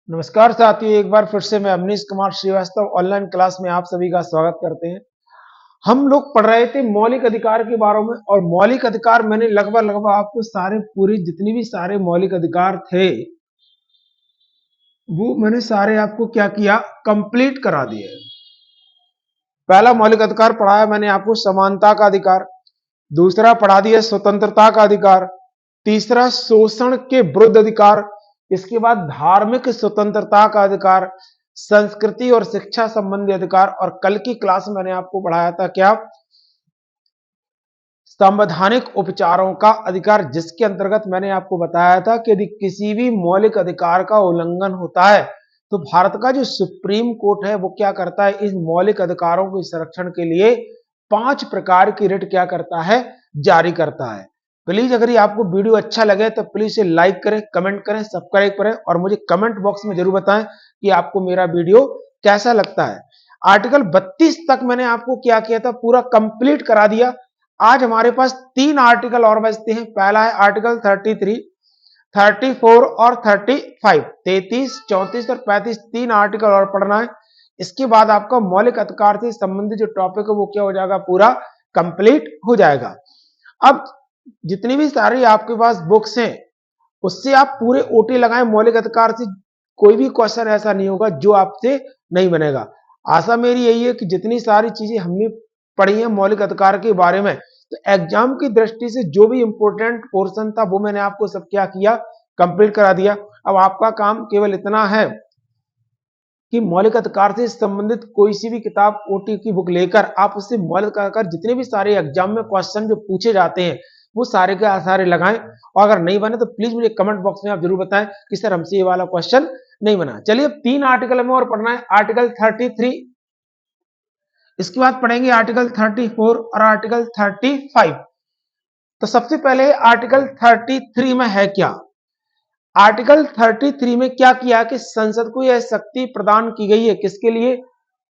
नमस्कार साथियों, एक बार फिर से मैं अवनीश कुमार श्रीवास्तव ऑनलाइन क्लास में आप सभी का स्वागत करते हैं। हम लोग पढ़ रहे थे मौलिक अधिकार के बारे में और मौलिक अधिकार मैंने लगभग आपको सारे पूरी जितनी भी सारे मौलिक अधिकार थे वो मैंने सारे आपको क्या किया, कंप्लीट करा दिए। पहला मौलिक अधिकार पढ़ाया मैंने आपको समानता का अधिकार, दूसरा पढ़ा दिया स्वतंत्रता का अधिकार, तीसरा शोषण के विरुद्ध अधिकार, इसके बाद धार्मिक स्वतंत्रता का अधिकार, संस्कृति और शिक्षा संबंधी अधिकार, और कल की क्लास में मैंने आपको पढ़ाया था क्या, संवैधानिक उपचारों का अधिकार, जिसके अंतर्गत मैंने आपको बताया था कि यदि किसी भी मौलिक अधिकार का उल्लंघन होता है तो भारत का जो सुप्रीम कोर्ट है वो क्या करता है, इस मौलिक अधिकारों के संरक्षण के लिए 5 प्रकार की रिट क्या करता है, जारी करता है। प्लीज अगर ये आपको वीडियो अच्छा लगे तो प्लीज इसे लाइक करें, कमेंट करें, सब्सक्राइब करें और मुझे कमेंट बॉक्स में जरूर बताएं कि आपको मेरा वीडियो कैसा लगता है। आर्टिकल 32 तक मैंने आपको क्या किया था, पूरा कंप्लीट करा दिया। आज हमारे पास 3 आर्टिकल और बचते हैं। पहला है आर्टिकल 33, 34 और 35, 33, 34 और 35, 3 आर्टिकल और पढ़ना है। इसके बाद आपका मौलिक अधिकार से संबंधित जो टॉपिक है वो क्या हो जाएगा, पूरा कंप्लीट हो जाएगा। अब जितनी भी सारी आपके पास बुक्स हैं उससे आप पूरे ओटी लगाएं, मौलिक अधिकार से कोई भी क्वेश्चन ऐसा नहीं होगा जो आपसे नहीं बनेगा। आशा मेरी यही है कि जितनी सारी चीजें हमने पढ़ी है मौलिक अधिकार के बारे में, तो एग्जाम की दृष्टि से जो भी इंपॉर्टेंट पोर्शन था वो मैंने आपको सब क्या किया, कंप्लीट करा दिया। अब आपका काम केवल इतना है कि मौलिक अधिकार से संबंधित कोई सी भी किताब ओटी की बुक लेकर आप उससे मौलिक अधिकार जितने भी सारे एग्जाम में क्वेश्चन जो पूछे जाते हैं वो सारे के सारे लगाएं, और अगर नहीं बने तो प्लीज मुझे कमेंट बॉक्स में आप जरूर बताएं कि सर हमसे ये वाला क्वेश्चन नहीं बना। चलिए अब 3 आर्टिकल में और पढ़ना है। आर्टिकल 33, इसके बाद पढ़ेंगे आर्टिकल 34 और आर्टिकल 35। तो सबसे पहले आर्टिकल 33 में है क्या, आर्टिकल 33 में क्या किया कि संसद को यह शक्ति प्रदान की गई है, किसके लिए,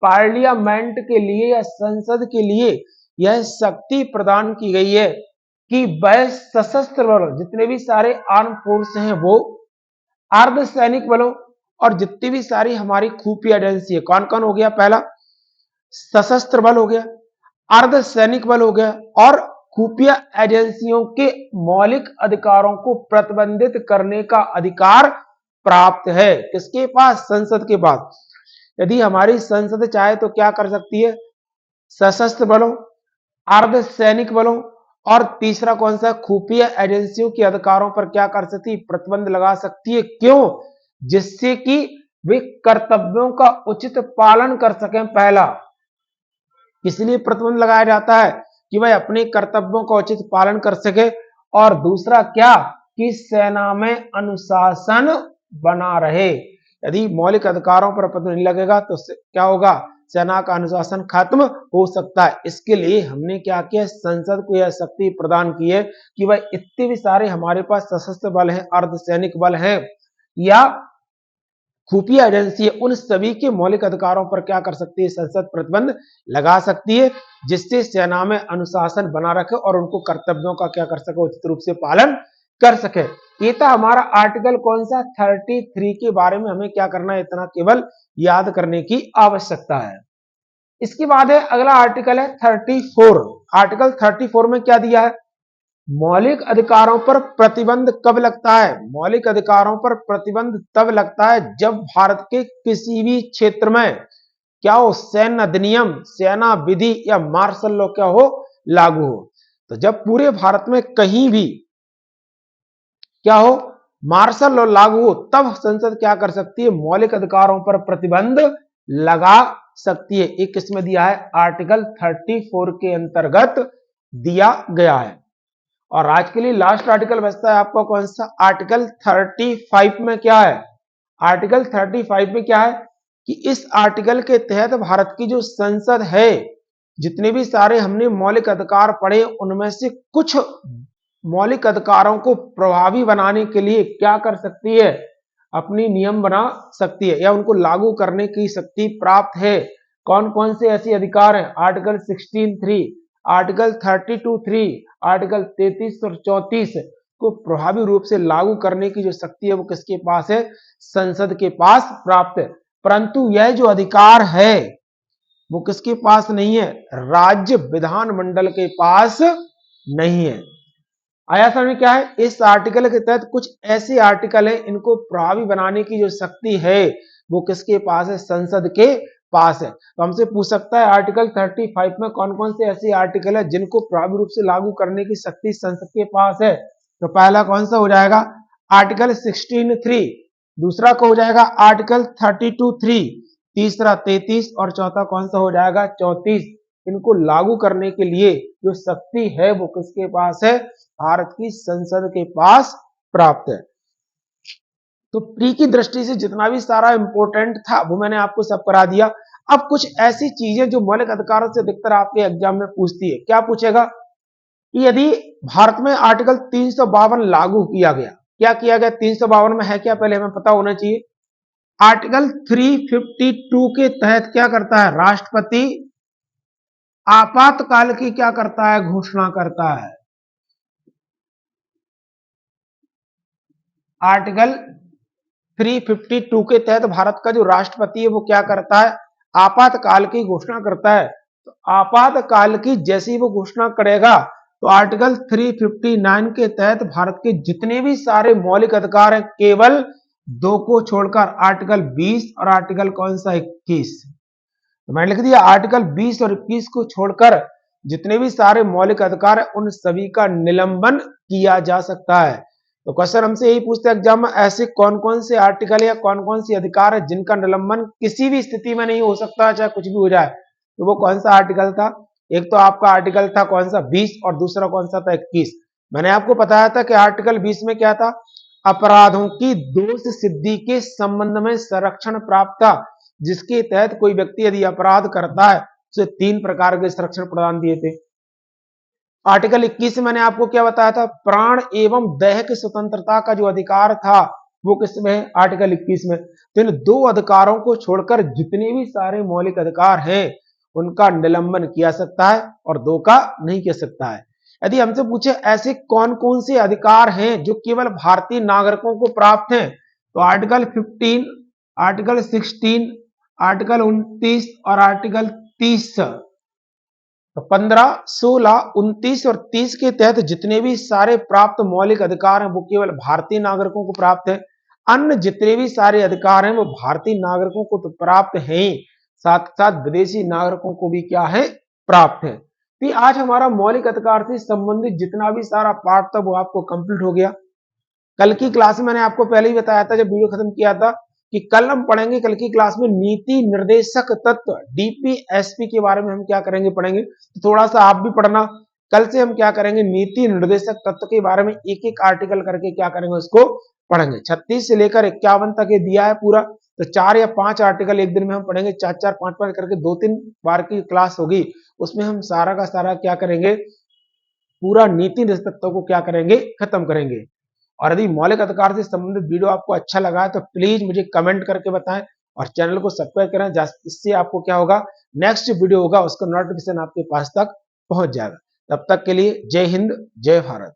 पार्लियामेंट के लिए या संसद के लिए यह शक्ति प्रदान की गई है कि वह सशस्त्र बलों, जितने भी सारे आर्म फोर्स हैं वो, अर्धसैनिक बलों और जितनी भी सारी हमारी खुफिया एजेंसी है, कौन कौन हो गया, पहला सशस्त्र बल हो गया, अर्धसैनिक बल हो गया और खुफिया एजेंसियों के मौलिक अधिकारों को प्रतिबंधित करने का अधिकार प्राप्त है, किसके पास, संसद के पास। यदि हमारी संसद चाहे तो क्या कर सकती है, सशस्त्र बलों, अर्धसैनिक बलों और तीसरा कौन सा, खुफिया एजेंसियों के अधिकारों पर क्या कर सकती है, प्रतिबंध लगा सकती है। क्यों, जिससे कि वे कर्तव्यों का उचित पालन कर सकें। पहला किस लिए प्रतिबंध लगाया जाता है, कि वह अपने कर्तव्यों का उचित पालन कर सके, और दूसरा क्या, कि सेना में अनुशासन बना रहे। यदि मौलिक अधिकारों पर प्रतिबंध नहीं लगेगा तो क्या होगा, सेना का अनुशासन खत्म हो सकता है। इसके लिए हमने क्या किया, संसद को यह शक्ति प्रदान की है कि वह इतने भी सारे हमारे पास सशस्त्र बल हैं, अर्धसैनिक बल हैं या खुफिया एजेंसी है, उन सभी के मौलिक अधिकारों पर क्या कर सकती है, संसद प्रतिबंध लगा सकती है, जिससे सेना में अनुशासन बना रखे और उनको कर्तव्यों का क्या कर सके, उचित रूप से पालन कर सके। ये था हमारा आर्टिकल कौन सा, 33 के बारे में हमें क्या करना है, इतना केवल याद करने की आवश्यकता है। इसके बाद है अगला आर्टिकल है 34। आर्टिकल 34 में क्या दिया है, मौलिक अधिकारों पर प्रतिबंध कब लगता है, मौलिक अधिकारों पर प्रतिबंध तब लगता है जब भारत के किसी भी क्षेत्र में क्या हो, सैन्य अधिनियम, सेना विधि या मार्शल लॉ क्या हो, लागू हो। तो जब पूरे भारत में कहीं भी क्या हो, मार्शल लॉ लागू हो, तब संसद क्या कर सकती है, मौलिक अधिकारों पर प्रतिबंध लगा सकती है। एक किसमें दिया है, आर्टिकल 34 के अंतर्गत दिया गया है। और आज के लिए लास्ट आर्टिकल बचता है आपका कौन सा, आर्टिकल 35 में क्या है, आर्टिकल 35 में क्या है कि इस आर्टिकल के तहत भारत की जो संसद है, जितने भी सारे हमने मौलिक अधिकार पढ़े उनमें से कुछ मौलिक अधिकारों को प्रभावी बनाने के लिए क्या कर सकती है, अपनी नियम बना सकती है या उनको लागू करने की शक्ति प्राप्त है। कौन कौन से ऐसे अधिकार हैं, आर्टिकल 16(3), आर्टिकल 32(3), आर्टिकल 33 और 34। को प्रभावी रूप से लागू करने की जो शक्ति है वो किसके पास है? संसद के पास प्राप्त है। परंतु यह जो अधिकार है वो किसके पास नहीं है? राज्य विधानमंडल के पास नहीं है। आया समझ में? क्या है इस आर्टिकल के तहत कुछ ऐसे आर्टिकल है इनको प्रभावी बनाने की जो शक्ति है वो किसके पास है? संसद के पास है। तो हमसे पूछ सकता है आर्टिकल 35 में कौन कौन से ऐसे आर्टिकल है जिनको प्रभावी रूप से लागू करने की शक्ति संसद के पास है? तो पहला कौन सा हो जाएगा? आर्टिकल 16(3), दूसरा को हो जाएगा आर्टिकल 32(3), तीसरा 33 और चौथा कौन सा हो जाएगा? 34। इनको लागू करने के लिए जो शक्ति है वो किसके पास है? भारत की संसद के पास प्राप्त है। तो प्री की दृष्टि से जितना भी सारा इंपॉर्टेंट था वो मैंने आपको सब करा दिया। अब कुछ ऐसी चीजें जो मौलिक अधिकारों से अधिकतर आपके एग्जाम में पूछती है। क्या पूछेगा कि यदि भारत में आर्टिकल 352 लागू किया गया, क्या किया गया? 352 में है क्या, पहले हमें पता होना चाहिए। आर्टिकल 352 के तहत क्या करता है? राष्ट्रपति आपातकाल की क्या करता है? घोषणा करता है। आर्टिकल 352 के तहत भारत का जो राष्ट्रपति है वो क्या करता है? आपातकाल की घोषणा करता है। तो आपातकाल की जैसे ही वो घोषणा करेगा तो आर्टिकल 359 के तहत भारत के जितने भी सारे मौलिक अधिकार हैं, केवल दो को छोड़कर, आर्टिकल 20 और आर्टिकल कौन सा? 21। तो मैंने लिख दिया आर्टिकल 20 और 21 को छोड़कर जितने भी सारे मौलिक अधिकार हैं उन सभी का निलंबन किया जा सकता है। तो क्वेश्चन हमसे यही पूछते हैं एग्जाम में, ऐसे कौन कौन से आर्टिकल या कौन कौन सी अधिकार है जिनका निलंबन किसी भी स्थिति में नहीं हो सकता, चाहे कुछ भी हो जाए। तो वो कौन सा आर्टिकल था? एक तो आपका आर्टिकल था कौन सा? 20 और दूसरा कौन सा था? 21। मैंने आपको बताया था कि आर्टिकल 20 में क्या था? अपराधों की दोष सिद्धि के संबंध में संरक्षण प्राप्त था, जिसके तहत कोई व्यक्ति यदि अपराध करता है उसे 3 प्रकार के संरक्षण प्रदान दिए थे। आर्टिकल 21 में मैंने आपको क्या बताया था? प्राण एवं दैहिक स्वतंत्रता का जो अधिकार था वो किसमें है? आर्टिकल 21 में। तो इन दो अधिकारों को छोड़कर जितने भी सारे मौलिक अधिकार हैं उनका निलंबन किया सकता है और दो का नहीं किया सकता है। यदि हमसे पूछे ऐसे कौन कौन से अधिकार हैं जो केवल भारतीय नागरिकों को प्राप्त हैं, तो आर्टिकल 15, आर्टिकल 16, आर्टिकल 29 और आर्टिकल 30। तो 15, 16, 29 और 30 के तहत जितने भी सारे प्राप्त मौलिक अधिकार हैं वो केवल भारतीय नागरिकों को प्राप्त है। अन्य जितने भी सारे अधिकार हैं वो भारतीय नागरिकों को तो प्राप्त है ही, साथ साथ विदेशी नागरिकों को भी क्या है? प्राप्त है। तो आज हमारा मौलिक अधिकार से संबंधित जितना भी सारा पार्ट था वो आपको कंप्लीट हो गया। कल की क्लास में मैंने आपको पहले ही बताया था जब वीडियो खत्म किया था कि कल हम पढ़ेंगे, कल की क्लास में नीति निर्देशक तत्व डीपीएसपी के बारे में हम क्या करेंगे? पढ़ेंगे। तो थोड़ा सा आप भी पढ़ना। कल से हम क्या करेंगे? नीति निर्देशक तत्व के बारे में एक एक आर्टिकल करके क्या करेंगे? उसको पढ़ेंगे। 36 से लेकर 51 तक ये दिया है पूरा। तो 4 या 5 आर्टिकल एक दिन में हम पढ़ेंगे, 4-4, 5-5 करके 2-3 बार की क्लास होगी। उसमें हम सारा का सारा क्या करेंगे? पूरा नीति निर्देशक तत्व को क्या करेंगे? खत्म करेंगे। और यदि मौलिक अधिकार से संबंधित वीडियो आपको अच्छा लगा है तो प्लीज मुझे कमेंट करके बताएं और चैनल को सब्सक्राइब करें। इससे आपको क्या होगा? नेक्स्ट वीडियो होगा उसका नोटिफिकेशन आपके पास तक पहुंच जाएगा। तब तक के लिए जय हिंद, जय भारत।